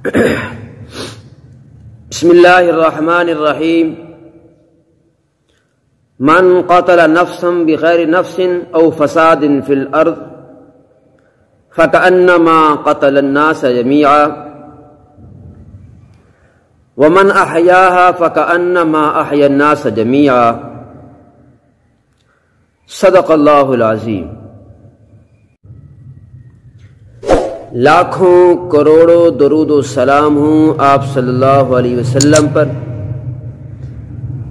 بسم اللہ الرحمن الرحیم من قتل نفسا بغیر نفس او فساد فی الارض فکأنما قتل الناس جميعا ومن احیاها فکأنما احیا الناس جميعا صدق اللہ العظیم۔ لاکھوں کروڑوں درود و سلام ہوں آپ صلی اللہ علیہ وسلم پر،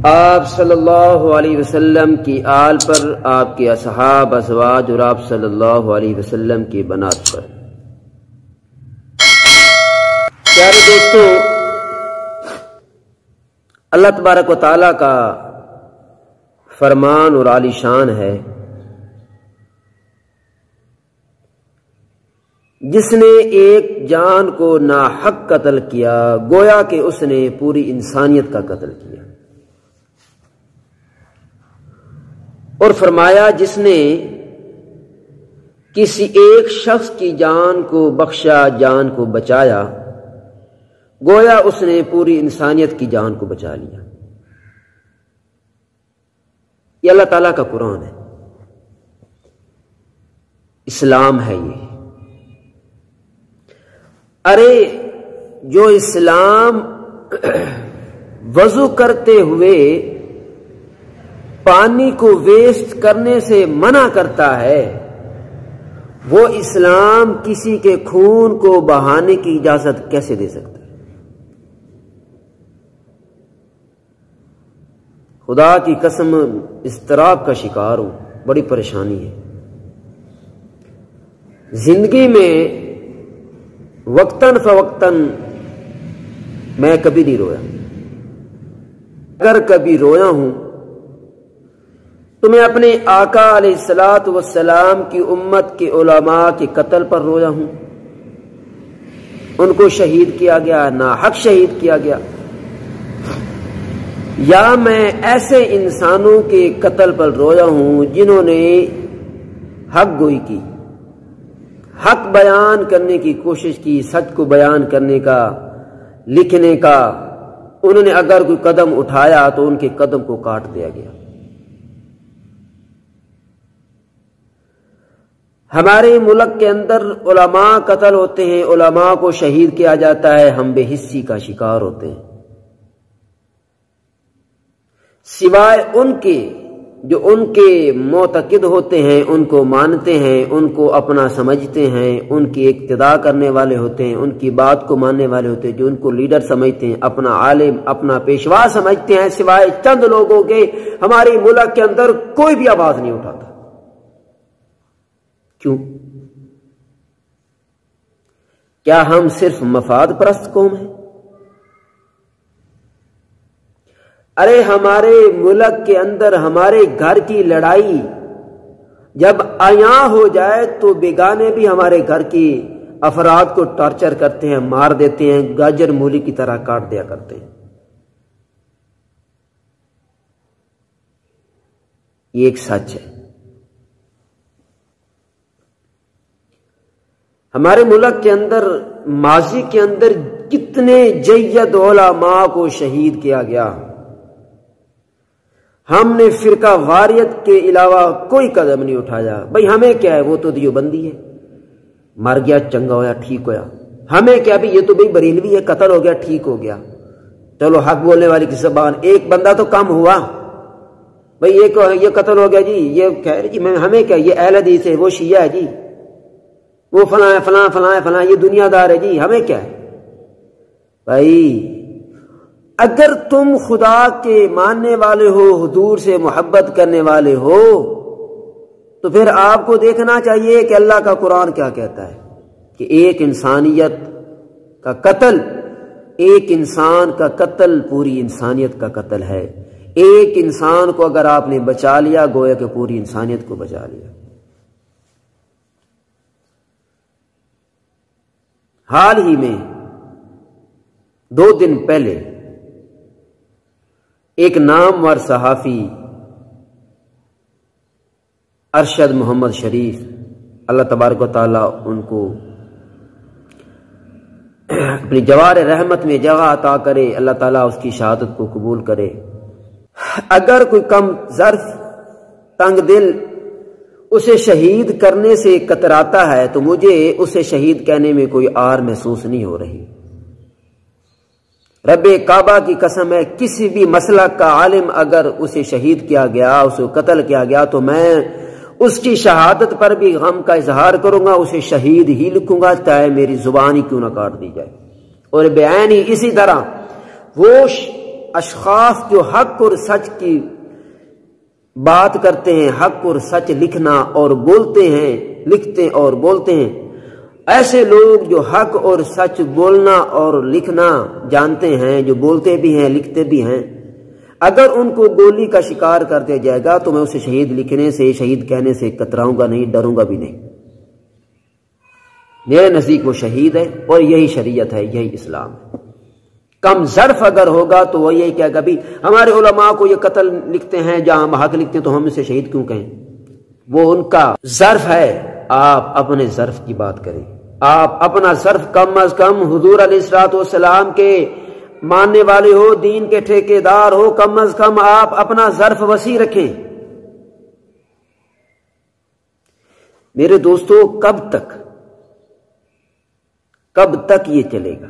آپ صلی اللہ علیہ وسلم کی آل پر، آپ کے اصحاب ازواج اور آپ صلی اللہ علیہ وسلم کی بنات پر۔ پیارے دوستو، اللہ تبارک و تعالی کا فرمان اور عالی شان ہے، جس نے ایک جان کو ناحق قتل کیا گویا کہ اس نے پوری انسانیت کا قتل کیا، اور فرمایا جس نے کسی ایک شخص کی جان کو بخشا، جان کو بچایا، گویا اس نے پوری انسانیت کی جان کو بچا لیا۔ یہ اللہ تعالیٰ کا قرآن ہے، اسلام ہے یہ۔ ارے جو اسلام وضو کرتے ہوئے پانی کو ویسٹ کرنے سے منع کرتا ہے، وہ اسلام کسی کے خون کو بہانے کی اجازت کیسے دے سکتا ہے؟ خدا کی قسم اضطراب کا شکار ہوں، بڑی پریشانی ہے۔ زندگی میں وقتاً فوقتاً میں کبھی نہیں رویا، اگر کبھی رویا ہوں تو میں اپنے آقا علیہ الصلوۃ والسلام کی امت کے علماء کے قتل پر رویا ہوں۔ ان کو شہید کیا گیا، ناحق شہید کیا گیا، یا میں ایسے انسانوں کے قتل پر رویا ہوں جنہوں نے حق گوئی کی، حق بیان کرنے کی کوشش کی، سچ کو بیان کرنے کا، لکھنے کا۔ انہوں نے اگر کوئی قدم اٹھایا تو ان کے قدم کو کاٹ دیا گیا۔ ہمارے ملک کے اندر علماء قتل ہوتے ہیں، علماء کو شہید کیا جاتا ہے، ہم بے حسی کا شکار ہوتے ہیں، سوائے ان کے جو ان کے معتقد ہوتے ہیں، ان کو مانتے ہیں، ان کو اپنا سمجھتے ہیں، ان کی اقتداء کرنے والے ہوتے ہیں، ان کی بات کو ماننے والے ہوتے ہیں، جو ان کو لیڈر سمجھتے ہیں، اپنا عالم، اپنا پیشوا سمجھتے ہیں، سوائے چند لوگوں کے ہمارے ملک کے اندر کوئی بھی آواز نہیں اٹھاتا۔ کیوں؟ کیا ہم صرف مفاد پرست قوم ہیں؟ ارے ہمارے ملک کے اندر ہمارے گھر کی لڑائی جب عیاں ہو جائے تو بیگانے بھی ہمارے گھر کی افراد کو ٹارچر کرتے ہیں، مار دیتے ہیں، گاجر مولی کی طرح کاٹ دیا کرتے ہیں۔ یہ ایک سچ ہے۔ ہمارے ملک کے اندر ماضی کے اندر کتنے جید علماء کو شہید کیا گیا، ہم نے فرقہ واریت کے علاوہ کوئی قدم نہیں اٹھایا۔ بھئی ہمیں کیا ہے، وہ تو دیوبندی ہے، مر گیا چنگا ہویا، ٹھیک ہویا، ہمیں کیا بھی، یہ تو بھئی بریلوی ہے، قتل ہو گیا، ٹھیک ہو گیا، چلو حق بولنے والی کی زبان، ایک بندہ تو کم ہوا۔ بھئی یہ قتل ہو گیا جی، یہ کہہ رہے جی ہمیں کیا، یہ اہل حدیث ہے، وہ شیعہ ہے جی، وہ فلاں فلاں فلاں فلاں، یہ دنیا دار ہے جی، ہمیں کیا ہے؟ بھائی اگر تم خدا کے ماننے والے ہو، حضور سے محبت کرنے والے ہو، تو پھر آپ کو دیکھنا چاہیے کہ اللہ کا قرآن کیا کہتا ہے، کہ ایک انسانیت کا قتل، ایک انسان کا قتل پوری انسانیت کا قتل ہے۔ ایک انسان کو اگر آپ نے بچا لیا گویا کہ پوری انسانیت کو بچا لیا۔ حال ہی میں 2 دن پہلے ایک نامور صحافی ارشد محمد شریف، اللہ تبارک و تعالیٰ ان کو اپنی جوار رحمت میں جگہ عطا کرے، اللہ تعالیٰ اس کی شہادت کو قبول کرے۔ اگر کوئی کم ظرف تنگ دل اسے شہید کرنے سے کتراتا ہے تو مجھے اسے شہید کہنے میں کوئی آر محسوس نہیں ہو رہی۔ رب کعبہ کی قسم ہے، کسی بھی مسلک کا عالم اگر اسے شہید کیا گیا، اسے قتل کیا گیا، تو میں اس کی شہادت پر بھی غم کا اظہار کروں گا، اسے شہید ہی لکھوں گا، چاہے میری زبان ہی کیوں نہ کاٹ دی جائے۔ اور بیان ہی اسی طرح وہ اشخاص جو حق اور سچ کی بات کرتے ہیں، حق اور سچ لکھنا اور بولتے ہیں، لکھتے اور بولتے ہیں، ایسے لوگ جو حق اور سچ بولنا اور لکھنا جانتے ہیں، جو بولتے بھی ہیں لکھتے بھی ہیں، اگر ان کو گولی کا شکار کر دیا جائے گا تو میں اسے شہید لکھنے سے، شہید کہنے سے کتراؤں گا نہیں، ڈروں گا بھی نہیں۔ میرے نزدیک وہ شہید ہے، اور یہی شریعت ہے، یہی اسلام ہے۔ کم ظرف اگر ہوگا تو وہ یہی کہے گا بھی ہمارے علماء کو یہ قتل لکھتے ہیں، جہاں ہم حق لکھتے ہیں تو ہم اسے شہید کیوں کہیں؟ وہ ان کا ظرف ہے، آپ اپنے ظرف کی بات کریں۔ آپ اپنا ظرف کم از کم حضور علیہ الصلوۃ والسلام کے ماننے والے ہو، دین کے ٹھیکیدار ہو، کم از کم آپ اپنا ظرف وسیع رکھیں۔ میرے دوستو، کب تک یہ چلے گا؟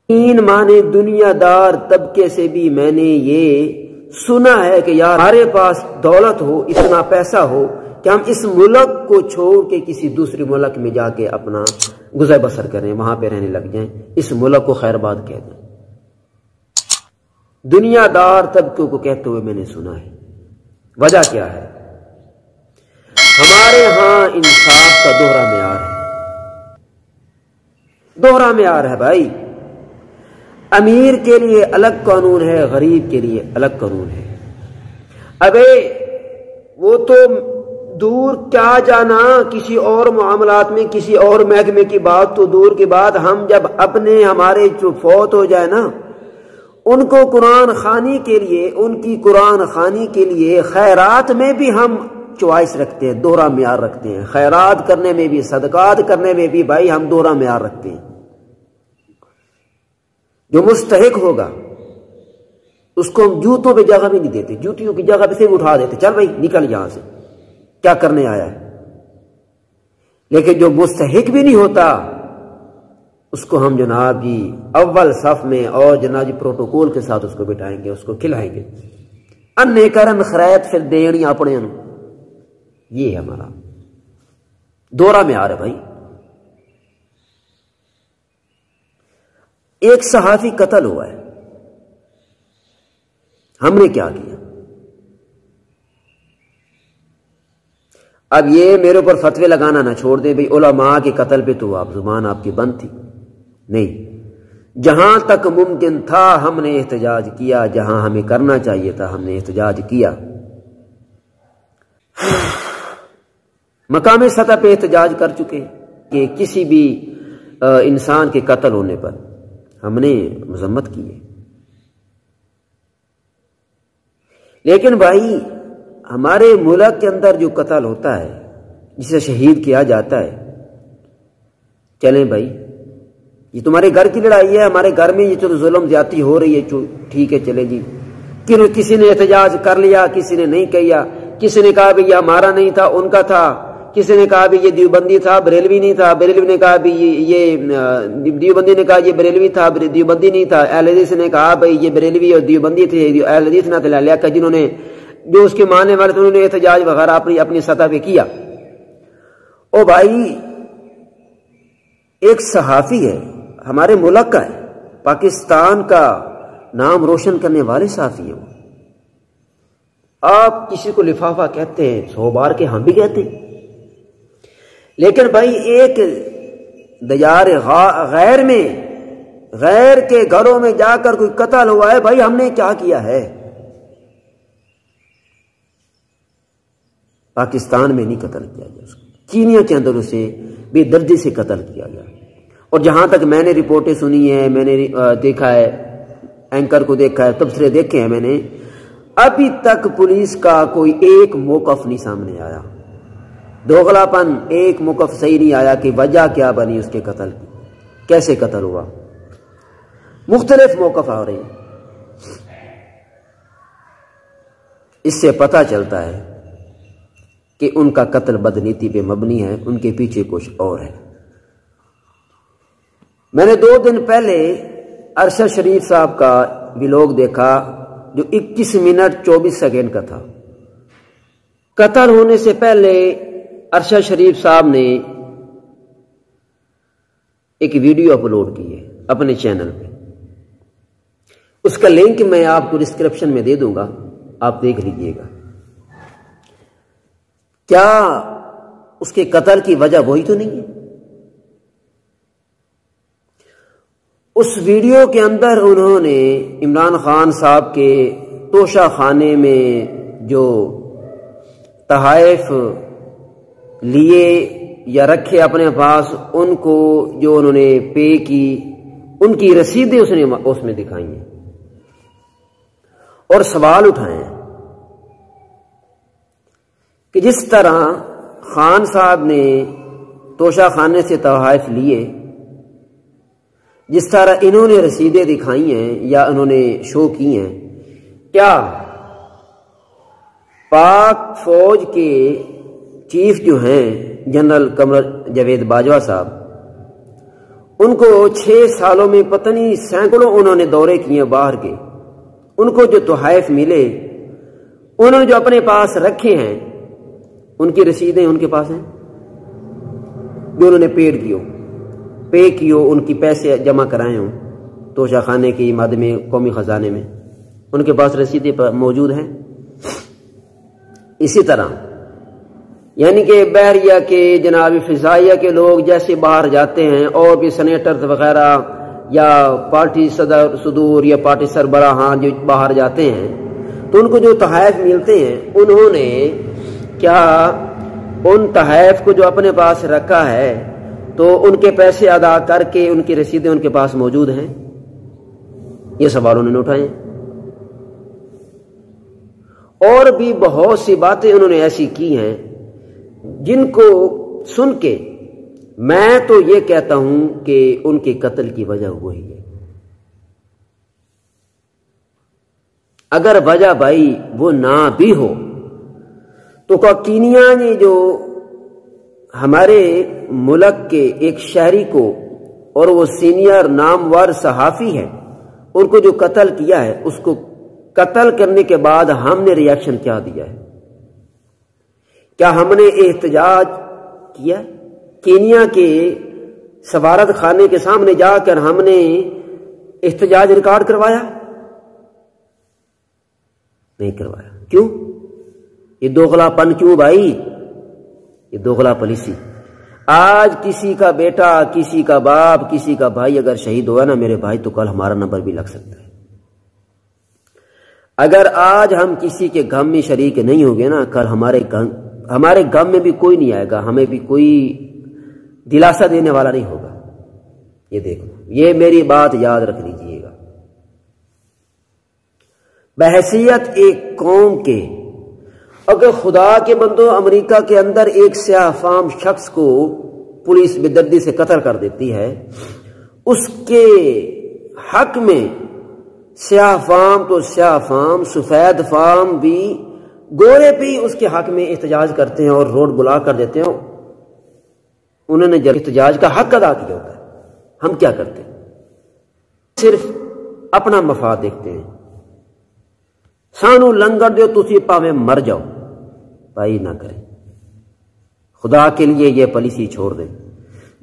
تین مانے دنیا دار طبقے سے بھی میں نے یہ سنا ہے کہ یار ہمارے پاس دولت ہو، اتنا پیسہ ہو کہ ہم اس ملک کو چھوڑ کے کسی دوسرے ملک میں جا کے اپنا گزر بسر کریں، وہاں پہ رہنے لگ جائیں، اس ملک کو خیر باد کہہ دیں۔ دنیا دار طبقوں کو کہتے ہوئے میں نے سنا ہے۔ وجہ کیا ہے؟ ہمارے ہاں انصاف کا دوہرا معیار ہے، دوہرا معیار ہے بھائی۔ امیر کے لیے الگ قانون ہے، غریب کے لیے الگ قانون ہے۔ ابے وہ تو دور کیا جانا، کسی اور معاملات میں، کسی اور محکمے کی بات تو دور کی بات، ہم جب اپنے ہمارے جو فوت ہو جائے نا، ان کو قرآن خوانی کے لیے، ان کی قرآن خوانی کے لیے خیرات میں بھی ہم چوائس رکھتے ہیں، دوہرا معیار رکھتے ہیں۔ خیرات کرنے میں بھی، صدقات کرنے میں بھی بھائی ہم دوہرا معیار رکھتے ہیں۔ جو مستحق ہوگا اس کو ہم جوتوں پہ جگہ بھی نہیں دیتے، جوتیوں کی جگہ پہ سے اٹھا دیتے، چل بھائی نکل یہاں سے، کیا کرنے آیا ہے۔ لیکن جو مستحق بھی نہیں ہوتا اس کو ہم جناب جی اول صف میں اور جناب جی پروٹوکول کے ساتھ اس کو بٹھائیں گے، اس کو کھلائیں گے۔ انے کرن خرید پھر دینی اپنے، یہ ہے ہمارا دوہرا معیار ہے بھائی۔ ایک صحافی قتل ہوا ہے، ہم نے کیا کیا؟ اب یہ میرے اوپر فتوے لگانا نہ چھوڑ دیں بھئی علماء کے قتل پہ تو آپ زبان آپ کی بند تھی، نہیں، جہاں تک ممکن تھا ہم نے احتجاج کیا، جہاں ہمیں کرنا چاہیے تھا ہم نے احتجاج کیا۔ مقامی سطح پہ احتجاج کر چکے کہ کسی بھی انسان کے قتل ہونے پر ہم نے مذمت کی ہے۔ لیکن بھائی ہمارے ملک کے اندر جو قتل ہوتا ہے، جسے شہید کیا جاتا ہے، چلیں بھائی یہ تمہارے گھر کی لڑائی ہے، ہمارے گھر میں یہ چلو ظلم زیادتی ہو رہی ہے، ٹھیک ہے چلے جی، کسی نے احتجاج کر لیا، کسی نے نہیں کیا، کسی نے کہا بھی یہ ہمارا نہیں تھا ان کا تھا، کسی نے کہا بھی یہ دیوبندی تھا بریلوی نہیں تھا، بریلوی نے کہا بھی یہ دیوبندی نے کہا یہ بریلوی تھا دیوبندی نہیں تھا، اہل حدیث نے کہا بھائی یہ بریلوی اور دیوبندی تھے، اہل حدیث نہ تلا لیا کہ جنہوں نے جو اس کے ماننے والے تھے انہوں نے احتجاج وغیرہ اپنی سطح پہ کیا۔ او بھائی ایک صحافی ہے، ہمارے ملک کا ہے، پاکستان کا نام روشن کرنے والے صحافی ہیں، آپ کسی کو لفافہ کہتے ہیں، 100 بار کے ہم بھی کہتے ہیں، لیکن بھائی ایک دیار غیر میں، غیر کے گھروں میں جا کر کوئی قتل ہوا ہے، بھائی ہم نے کیا کیا ہے؟ پاکستان میں نہیں قتل کیا گیا، اس کو کینیا کے اندر اسے بے دردی سے قتل کیا گیا۔ اور جہاں تک میں نے رپورٹیں سنی ہیں، میں نے دیکھا ہے، اینکر کو دیکھا ہے، تبصرے دیکھے ہیں میں نے، ابھی تک پولیس کا کوئی ایک موقف نہیں سامنے آیا، دوغلاپن ایک موقف صحیح نہیں آیا کہ وجہ کیا بنی اس کے قتل کی، کیسے قتل ہوا، مختلف موقف آ رہے ہیں۔ اس سے پتہ چلتا ہے کہ ان کا قتل بدنیتی پہ مبنی ہے، ان کے پیچھے کچھ اور ہے۔ میں نے 2 دن پہلے ارشد شریف صاحب کا ویلوگ دیکھا جو 21 منٹ 24 سیکنڈ کا تھا۔ قتل ہونے سے پہلے ارشد شریف صاحب نے ایک ویڈیو اپلوڈ کی ہے اپنے چینل پہ، اس کا لنک میں آپ کو ڈسکرپشن میں دے دوں گا، آپ دیکھ لیجئے گا۔ کیا اس کے قتل کی وجہ وہی تو نہیں ہے؟ اس ویڈیو کے اندر انہوں نے عمران خان صاحب کے توشہ خانے میں جو تحائف لیے یا رکھے اپنے پاس، ان کو جو انہوں نے پے کی، ان کی رسیدیں اس میں دکھائی ہیں اور سوال اٹھائے ہیں کہ جس طرح خان صاحب نے توشہ خانے سے تحائف لیے، جس طرح انہوں نے رسیدیں دکھائی ہیں یا انہوں نے شو کی ہیں، کیا پاک فوج کے چیف جو ہیں جنرل قمر جاوید باجوہ صاحب، ان کو 6 سالوں میں پتہ نہیں سینکڑوں انہوں نے دورے کیے باہر کے، ان کو جو تحائف ملے انہوں نے جو اپنے پاس رکھے ہیں، ان کی رسیدیں ان کے پاس ہیں جو انہوں نے پے کیو، ان کی پیسے جمع کرائے ہوں توشہ خانے کی مد میں، قومی خزانے میں، ان کے پاس رسیدیں موجود ہیں۔ اسی طرح یعنی کہ بحریہ کے جناب فضائیہ کے لوگ جیسے باہر جاتے ہیں، اور بھی سینیٹرز وغیرہ یا پارٹی صدور یا پارٹی سربراہان جو باہر جاتے ہیں، تو ان کو جو تحائف ملتے ہیں، انہوں نے کیا ان تحائف کو جو اپنے پاس رکھا ہے تو ان کے پیسے ادا کر کے ان کی رسیدیں ان کے پاس موجود ہیں؟ یہ سوال انہوں نے اٹھائے ہیں۔ اور بھی بہت سی باتیں انہوں نے ایسی کی ہیں جن کو سن کے میں تو یہ کہتا ہوں کہ ان کے قتل کی وجہ وہی ہے۔ اگر وجہ بھائی وہ نہ بھی ہو تو کینیا نے جو ہمارے ملک کے ایک شہری کو، اور وہ سینئر نامور صحافی ہے، ان کو جو قتل کیا ہے، اس کو قتل کرنے کے بعد ہم نے ریاکشن کیا دیا ہے؟ کیا ہم نے احتجاج کیا؟ کینیا کے سفارت خانے کے سامنے جا کر ہم نے احتجاج ریکارڈ کروایا؟ نہیں کروایا۔ کیوں؟ یہ دوغلا پن کیوں بھائی؟ یہ دوغلا پالیسی۔ آج کسی کا بیٹا، کسی کا باپ، کسی کا بھائی اگر شہید ہوا نا میرے بھائی، تو کل ہمارا نمبر بھی لگ سکتا ہے۔ اگر آج ہم کسی کے غم میں شریک نہیں ہوں گے نا، کل ہمارے غم میں بھی کوئی نہیں آئے گا، ہمیں بھی کوئی دلاسا دینے والا نہیں ہوگا۔ یہ دیکھو، یہ میری بات یاد رکھ لیجئے گا۔ بحیثیت ایک قوم کے، اگر خدا کے بندوں امریکہ کے اندر ایک سیاہ فام شخص کو پولیس بے دردی سے قتل کر دیتی ہے، اس کے حق میں سیاہ فام تو سیاہ فام، سفید فام بھی، گورے بھی اس کے حق میں احتجاج کرتے ہیں اور روڈ بلا کر دیتے ہیں۔ انہوں نے جب احتجاج کا حق ادا کیا ہوتا ہے، ہم کیا کرتے ہیں؟ صرف اپنا مفاد دیکھتے ہیں۔ سانو لنگر دیو تسی پاویں مر جاؤ، بھائی نہ کریں، خدا کے لیے یہ پالیسی چھوڑ دیں۔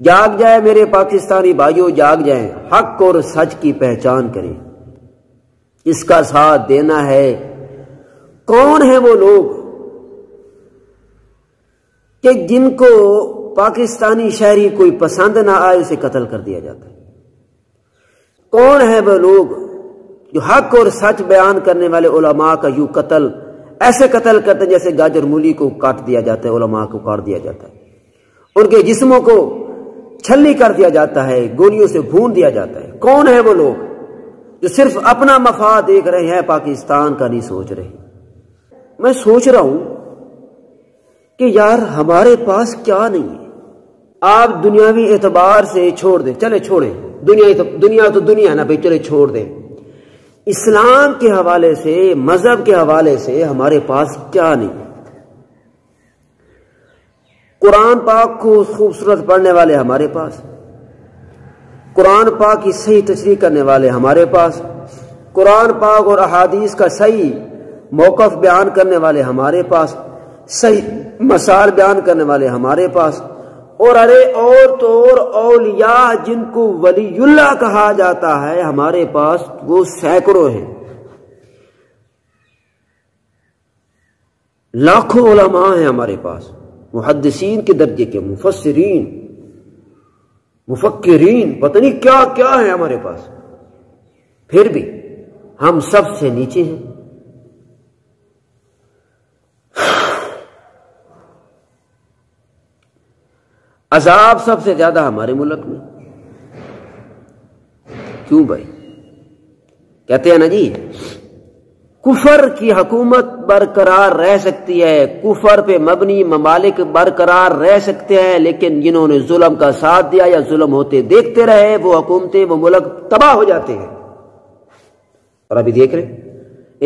جاگ جائے میرے پاکستانی بھائیوں، جاگ جائیں، حق اور سچ کی پہچان کریں، اس کا ساتھ دینا ہے۔ کون ہیں وہ لوگ کہ جن کو پاکستانی شہری کوئی پسند نہ آئے اسے قتل کر دیا جاتا ہے؟ کون ہیں وہ لوگ جو حق اور سچ بیان کرنے والے علماء کا یوں قتل، ایسے قتل کرتے ہیں جیسے گاجر مولی کو کاٹ دیا جاتا ہے، علماء کو کاٹ دیا جاتا ہے، ان کے جسموں کو چھلی کر دیا جاتا ہے، گولیوں سے بھون دیا جاتا ہے؟ کون ہیں وہ لوگ جو صرف اپنا مفاد دیکھ رہے ہیں، پاکستان کا نہیں سوچ رہے؟ میں سوچ رہا ہوں کہ یار ہمارے پاس کیا نہیں ہے. آپ دنیاوی اعتبار سے چھوڑ دیں، چلے چھوڑیں، دنیا تو دنیا نا بھائی، چلے چھوڑ دیں. اسلام کے حوالے سے، مذہب کے حوالے سے ہمارے پاس کیا نہیں. قرآن پاک کو خوبصورت پڑھنے والے ہمارے پاس، قرآن پاک کی صحیح تشریح کرنے والے ہمارے پاس، قرآن پاک اور احادیث کا صحیح موقف بیان کرنے والے ہمارے پاس، صحیح مسائل بیان کرنے والے ہمارے پاس، اور ارے اور تو اور اولیاء جن کو ولی اللہ کہا جاتا ہے ہمارے پاس وہ سینکڑوں ہیں. لاکھوں علماء ہیں ہمارے پاس، محدثین کے درجے کے، مفسرین، مفکرین، پتہ نہیں کیا کیا ہے ہمارے پاس. پھر بھی ہم سب سے نیچے ہیں. عذاب سب سے زیادہ ہمارے ملک میں. کیوں بھائی؟ کہتے ہیں نا جی کفر کی حکومت برقرار رہ سکتی ہے، کفر پہ مبنی ممالک برقرار رہ سکتے ہیں، لیکن جنہوں نے ظلم کا ساتھ دیا یا ظلم ہوتے دیکھتے رہے وہ حکومتیں، وہ ملک تباہ ہو جاتے ہیں. اور ابھی دیکھ رہے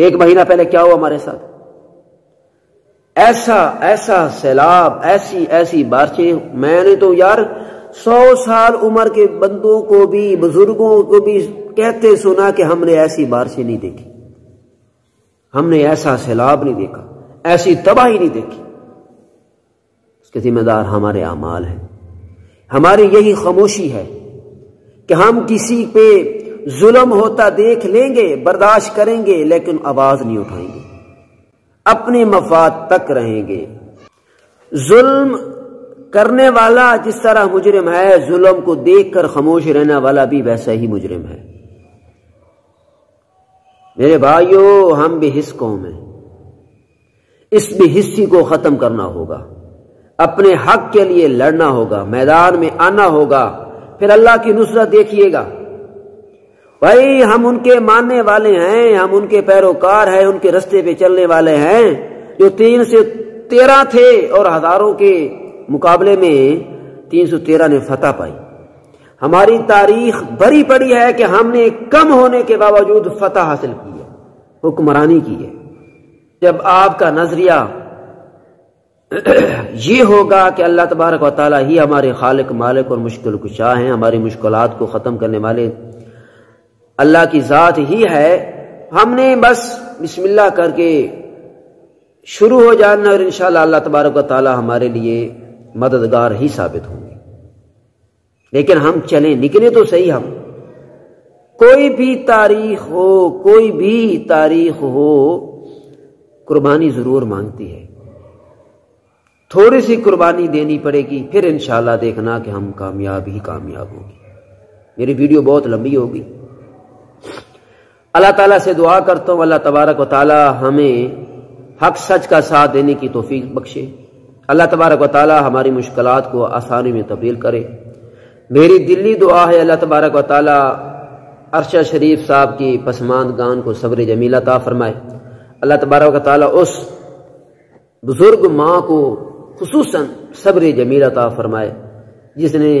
1 مہینہ پہلے کیا ہوا ہمارے ساتھ. ایسا سیلاب، ایسی بارشیں. میں نے تو یار 100 سال عمر کے بندوں کو بھی، بزرگوں کو بھی کہتے سنا کہ ہم نے ایسی بارشیں نہیں دیکھی، ہم نے ایسا سیلاب نہیں دیکھا، ایسی تباہی نہیں دیکھی. اس کے ذمہ دار ہمارے اعمال ہیں. ہماری یہی خاموشی ہے کہ ہم کسی پہ ظلم ہوتا دیکھ لیں گے، برداشت کریں گے، لیکن آواز نہیں اٹھائیں گے، اپنے مفاد تک رہیں گے. ظلم کرنے والا جس طرح مجرم ہے، ظلم کو دیکھ کر خاموش رہنے والا بھی ویسا ہی مجرم ہے. میرے بھائیو، ہم بے حس قوم ہیں. اس بے حسی کو ختم کرنا ہوگا، اپنے حق کے لیے لڑنا ہوگا، میدان میں آنا ہوگا، پھر اللہ کی نصرت دیکھیے گا. بھائی ہم ان کے ماننے والے ہیں، ہم ان کے پیروکار ہیں، ان کے رستے پہ چلنے والے ہیں. جو 3 سے 13 تھے اور ہزاروں کے مقابلے میں 313 نے فتح پائی. ہماری تاریخ بھری پڑی ہے کہ ہم نے کم ہونے کے باوجود فتح حاصل کی ہے، حکمرانی کی ہے. جب آپ کا نظریہ یہ ہوگا کہ اللہ تبارک و تعالیٰ ہی ہمارے خالق، مالک اور مشکل کشا ہیں، ہماری مشکلات کو ختم کرنے والے اللہ کی ذات ہی ہے، ہم نے بس بسم اللہ کر کے شروع ہو جانا اور انشاءاللہ اللہ تبارک و تعالیٰ ہمارے لیے مددگار ہی ثابت ہوں گے. لیکن ہم چلیں، نکلے تو صحیح. ہم کوئی بھی تاریخ ہو قربانی ضرور مانگتی ہے. تھوڑی سی قربانی دینی پڑے گی، پھر انشاءاللہ دیکھنا کہ ہم کامیاب ہوں گے. میری ویڈیو بہت لمبی ہوگی. اللہ تعالیٰ سے دعا کرتا ہوں اللہ تبارک و تعالیٰ ہمیں حق سچ کا ساتھ دینے کی توفیق بخشے. اللہ تبارک و تعالیٰ ہماری مشکلات کو آسانی میں تبدیل کرے. میری دلی دعا ہے اللہ تبارک و تعالیٰ عرشہ شریف صاحب کی پسماندگان کو صبر جمیل عطا فرمائے. اللہ تبارک و تعالیٰ اس بزرگ ماں کو خصوصاً صبر جمیل عطا فرمائے جس نے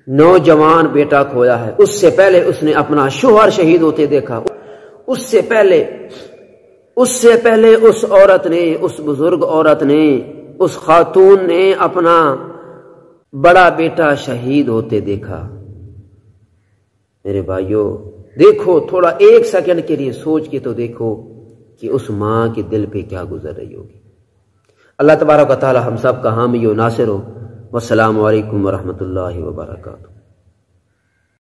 نوجوان بیٹا کھویا ہے. اس سے پہلے اس نے اپنا شوہر شہید ہوتے دیکھا. اس سے پہلے اس عورت نے، اس بزرگ عورت نے، اس خاتون نے اپنا بڑا بیٹا شہید ہوتے دیکھا. میرے بھائیو دیکھو، تھوڑا 1 سیکنڈ کے لیے سوچ کے تو دیکھو کہ اس ماں کے دل پہ کیا گزر رہی ہوگی. اللہ تبارک و تعالی ہم سب کا حامی و ناصر ہو. والسلام علیکم ورحمۃ اللہ وبرکاتہ.